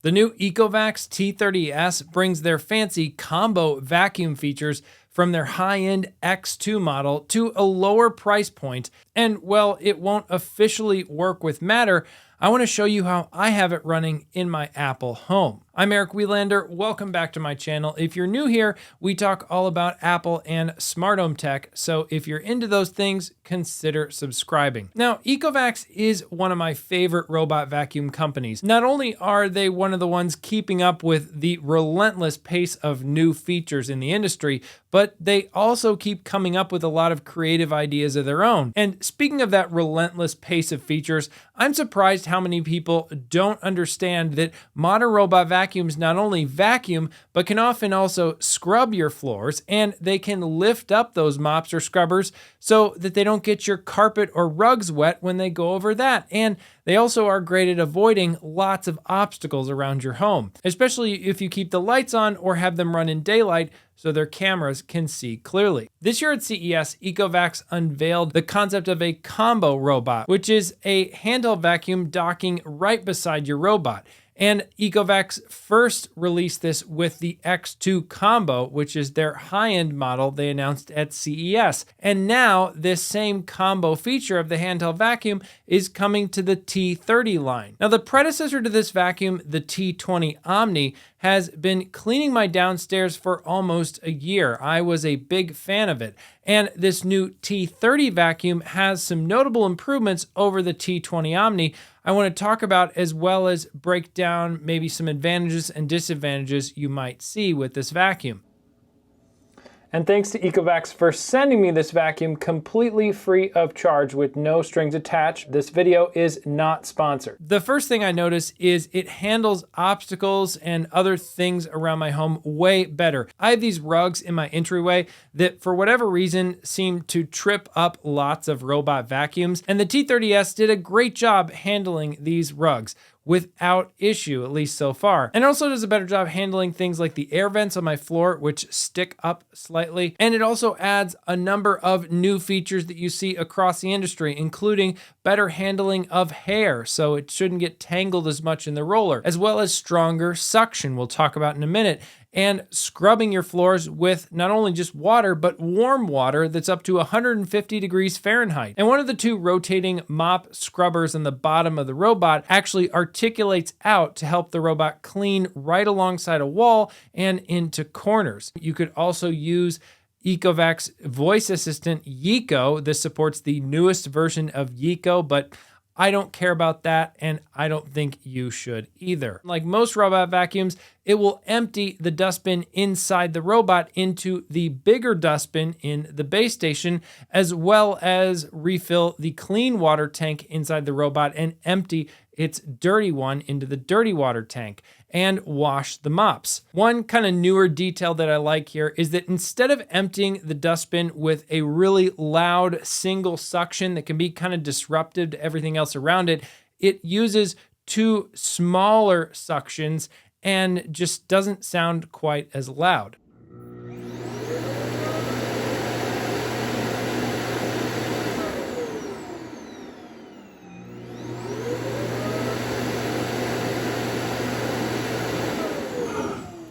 The new ECOVACS T30S brings their fancy combo vacuum features from their high-end X2 model to a lower price point. And while it won't officially work with Matter, I want to show you how I have it running in my Apple home. I'm Eric Welander. Welcome back to my channel. If you're new here, we talk all about Apple and smart home tech. So if you're into those things, consider subscribing. Now, ECOVACS is one of my favorite robot vacuum companies. Not only are they one of the ones keeping up with the relentless pace of new features in the industry, but they also keep coming up with a lot of creative ideas of their own. And speaking of that relentless pace of features, I'm surprised how many people don't understand that modern robot vacuums not only vacuum, but can often also scrub your floors, and they can lift up those mops or scrubbers so that they don't get your carpet or rugs wet when they go over that. And they also are great at avoiding lots of obstacles around your home, especially if you keep the lights on or have them run in daylight so their cameras can see clearly. This year at CES, ECOVACS unveiled the concept of a combo robot, which is a handheld vacuum docking right beside your robot. And ECOVACS first released this with the X2 Combo, which is their high-end model they announced at CES. And now this same combo feature of the handheld vacuum is coming to the T30 line. Now, the predecessor to this vacuum, the T20 Omni, has been cleaning my downstairs for almost a year. I was a big fan of it. And this new T30 vacuum has some notable improvements over the T20 Omni I want to talk about, as well as break down maybe some advantages and disadvantages you might see with this vacuum. And thanks to ECOVACS for sending me this vacuum completely free of charge with no strings attached. This video is not sponsored. The first thing I notice is it handles obstacles and other things around my home way better. I have these rugs in my entryway that for whatever reason seem to trip up lots of robot vacuums, and the T30S did a great job handling these rugs without issue, at least so far. And it also does a better job handling things like the air vents on my floor, which stick up slightly. And it also adds a number of new features that you see across the industry, including better handling of hair, so it shouldn't get tangled as much in the roller, as well as stronger suction, we'll talk about in a minute, and scrubbing your floors with not only just water, but warm water that's up to 150 degrees Fahrenheit. And one of the two rotating mop scrubbers on the bottom of the robot actually articulates out to help the robot clean right alongside a wall and into corners. You could also use ECOVACS voice assistant Yico. This supports the newest version of Yico, but I don't care about that, and I don't think you should either. Like most robot vacuums, it will empty the dustbin inside the robot into the bigger dustbin in the base station, as well as refill the clean water tank inside the robot and empty its dirty one into the dirty water tank and wash the mops. One kind of newer detail that I like here is that instead of emptying the dustbin with a really loud single suction that can be kind of disruptive to everything else around it, it uses two smaller suctions and just doesn't sound quite as loud.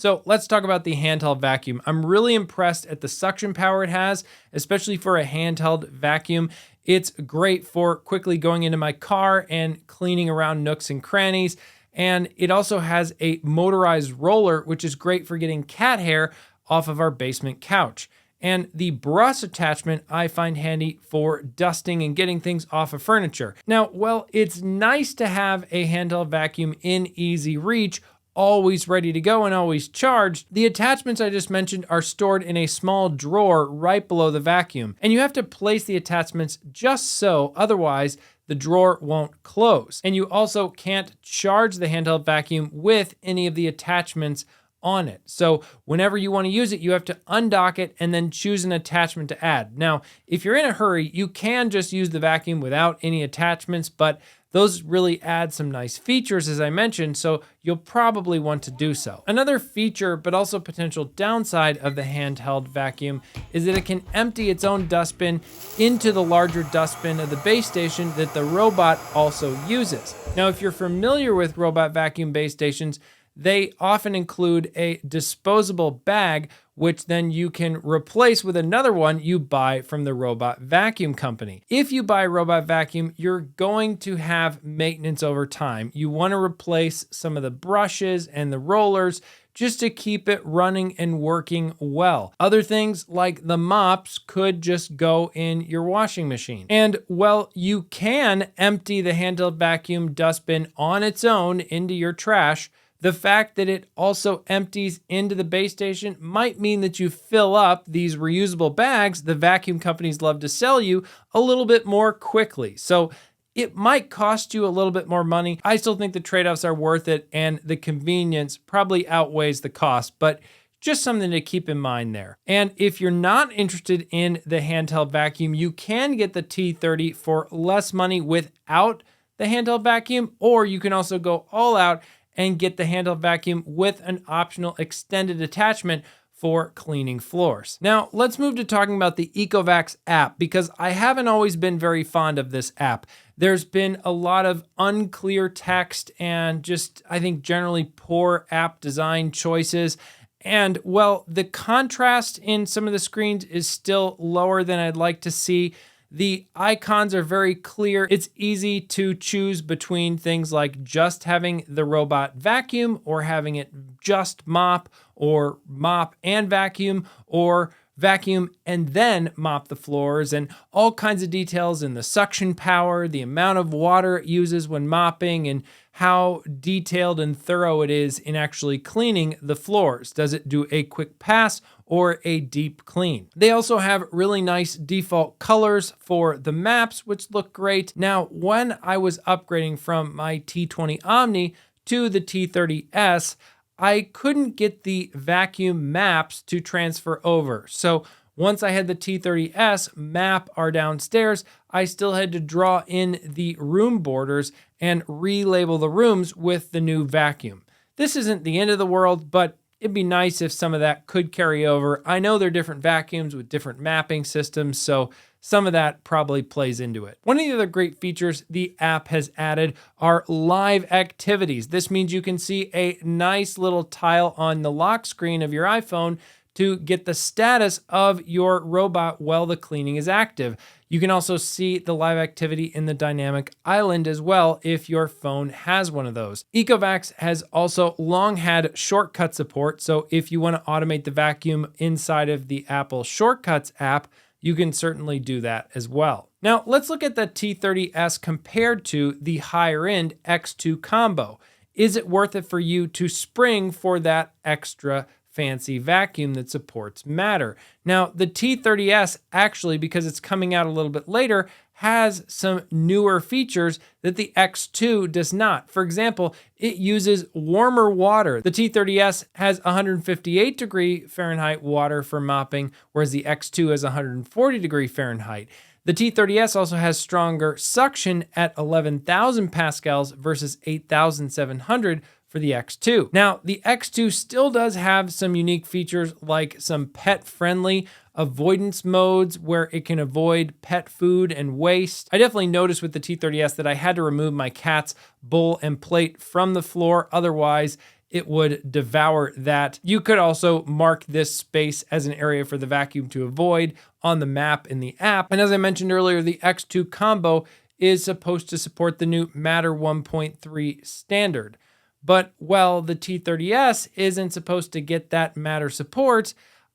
So let's talk about the handheld vacuum. I'm really impressed at the suction power it has, especially for a handheld vacuum. It's great for quickly going into my car and cleaning around nooks and crannies. And it also has a motorized roller, which is great for getting cat hair off of our basement couch. And the brush attachment I find handy for dusting and getting things off of furniture. Now, while it's nice to have a handheld vacuum in easy reach, always ready to go and always charged, the attachments I just mentioned are stored in a small drawer right below the vacuum. And you have to place the attachments just so, otherwise the drawer won't close. And you also can't charge the handheld vacuum with any of the attachments on it. So whenever you want to use it, you have to undock it and then choose an attachment to add. Now, if you're in a hurry, you can just use the vacuum without any attachments, but those really add some nice features, as I mentioned, so you'll probably want to do so. Another feature, but also potential downside of the handheld vacuum is that it can empty its own dustbin into the larger dustbin of the base station that the robot also uses. Now, if you're familiar with robot vacuum base stations, they often include a disposable bag, which then you can replace with another one you buy from the robot vacuum company. If you buy a robot vacuum, you're going to have maintenance over time. You want to replace some of the brushes and the rollers just to keep it running and working well. Other things like the mops could just go in your washing machine. And well, you can empty the handheld vacuum dustbin on its own into your trash. The fact that it also empties into the base station might mean that you fill up these reusable bags the vacuum companies love to sell you a little bit more quickly. So it might cost you a little bit more money. I still think the trade-offs are worth it, and the convenience probably outweighs the cost, but just something to keep in mind there. And if you're not interested in the handheld vacuum, you can get the T30 for less money without the handheld vacuum, or you can also go all out and get the handheld vacuum with an optional extended attachment for cleaning floors. Now, let's move to talking about the ECOVACS app, because I haven't always been very fond of this app. There's been a lot of unclear text and just, I think, generally poor app design choices. And well, the contrast in some of the screens is still lower than I'd like to see. The icons are very clear. It's easy to choose between things like just having the robot vacuum or having it just mop, or mop and vacuum, or vacuum and then mop the floors, and all kinds of details in the suction power, the amount of water it uses when mopping, and how detailed and thorough it is in actually cleaning the floors. Does it do a quick pass or a deep clean? They also have really nice default colors for the maps, which look great. Now, when I was upgrading from my T20 Omni to the T30S, I couldn't get the vacuum maps to transfer over. So once I had the T30S map our downstairs, I still had to draw in the room borders and relabel the rooms with the new vacuum. This isn't the end of the world, but it'd be nice if some of that could carry over. I know they're different vacuums with different mapping systems, so some of that probably plays into it. One of the other great features the app has added are live activities. This means you can see a nice little tile on the lock screen of your iPhone to get the status of your robot while the cleaning is active. You can also see the live activity in the dynamic island as well if your phone has one of those. ECOVACS has also long had shortcut support, so if you want to automate the vacuum inside of the Apple Shortcuts app, you can certainly do that as well. Now, let's look at the T30S compared to the higher-end X2 Combo. Is it worth it for you to spring for that extra fancy vacuum that supports Matter? Now, the T30S actually, because it's coming out a little bit later, has some newer features that the X2 does not. For example, it uses warmer water. The T30S has 158 degree Fahrenheit water for mopping, whereas the X2 has 140 degree Fahrenheit. The T30S also has stronger suction at 11,000 pascals versus 8,700 for the X2. Now, the X2 still does have some unique features like some pet-friendly avoidance modes where it can avoid pet food and waste. I definitely noticed with the T30S that I had to remove my cat's bowl and plate from the floor, otherwise it would devour that. You could also mark this space as an area for the vacuum to avoid on the map in the app. And as I mentioned earlier, the X2 Combo is supposed to support the new Matter 1.3 standard. But while the T30S isn't supposed to get that Matter support,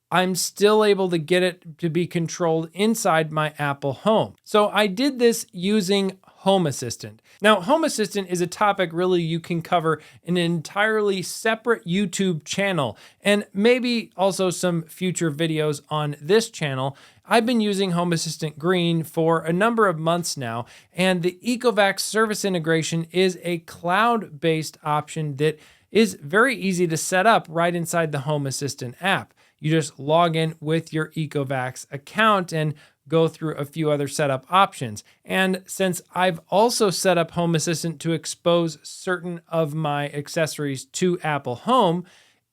I'm still able to get it to be controlled inside my Apple Home. So I did this using Home Assistant. Now, Home Assistant is a topic really you can cover in an entirely separate YouTube channel, and maybe also some future videos on this channel. I've been using Home Assistant Green for a number of months now, and the ECOVACS service integration is a cloud-based option that is very easy to set up right inside the Home Assistant app. You just log in with your ECOVACS account and go through a few other setup options. And since I've also set up Home Assistant to expose certain of my accessories to Apple Home,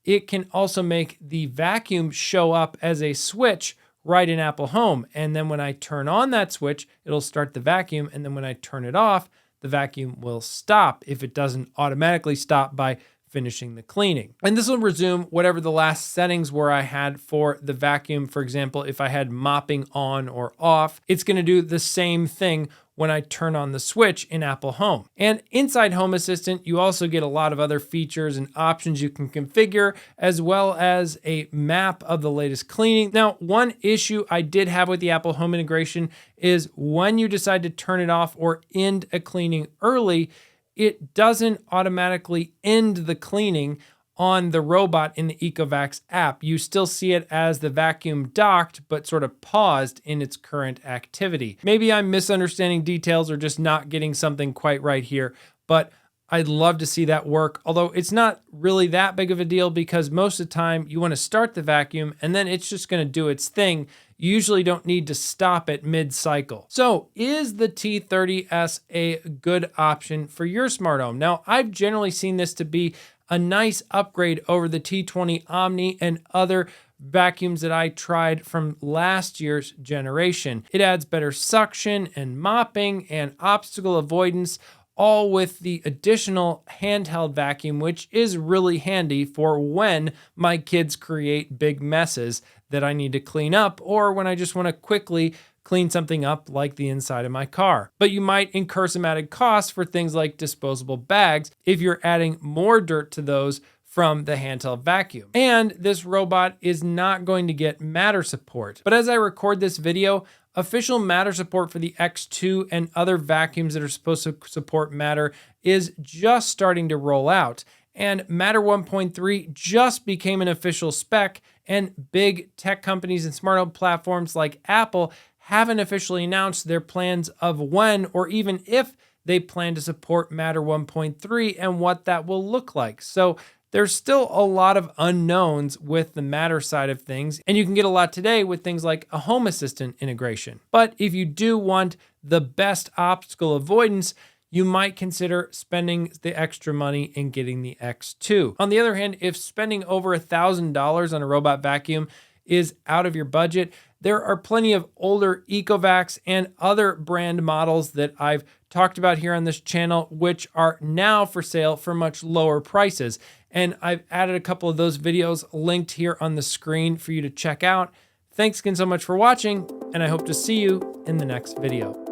it can also make the vacuum show up as a switch right in Apple Home. And then when I turn on that switch, it'll start the vacuum. And then when I turn it off, the vacuum will stop if it doesn't automatically stop by finishing the cleaning. And this will resume whatever the last settings were I had for the vacuum. For example, if I had mopping on or off, it's going to do the same thing when I turn on the switch in Apple Home. And inside Home Assistant, you also get a lot of other features and options you can configure, as well as a map of the latest cleaning. Now, one issue I did have with the Apple Home integration is when you decide to turn it off or end a cleaning early, it doesn't automatically end the cleaning on the robot in the ECOVACS app. You still see it as the vacuum docked, but sort of paused in its current activity. Maybe I'm misunderstanding details or just not getting something quite right here, but I'd love to see that work, although it's not really that big of a deal because most of the time you want to start the vacuum and then it's just going to do its thing. You usually don't need to stop it mid-cycle. So is the T30S a good option for your smart home? Now, I've generally seen this to be a nice upgrade over the T20 Omni and other vacuums that I tried from last year's generation. It adds better suction and mopping and obstacle avoidance, all with the additional handheld vacuum, which is really handy for when my kids create big messes that I need to clean up, or when I just want to quickly clean something up like the inside of my car. But you might incur some added costs for things like disposable bags if you're adding more dirt to those from the handheld vacuum. And this robot is not going to get Matter support. But as I record this video, official Matter support for the X2 and other vacuums that are supposed to support Matter is just starting to roll out. And Matter 1.3 just became an official spec, and big tech companies and smart home platforms like Apple haven't officially announced their plans of when or even if they plan to support Matter 1.3 and what that will look like. So there's still a lot of unknowns with the Matter side of things, and you can get a lot today with things like a Home Assistant integration. But if you do want the best obstacle avoidance, you might consider spending the extra money and getting the X2. On the other hand, if spending over $1,000 on a robot vacuum is out of your budget, there are plenty of older ECOVACS and other brand models that I've talked about here on this channel, which are now for sale for much lower prices. And I've added a couple of those videos linked here on the screen for you to check out. Thanks again so much for watching, and I hope to see you in the next video.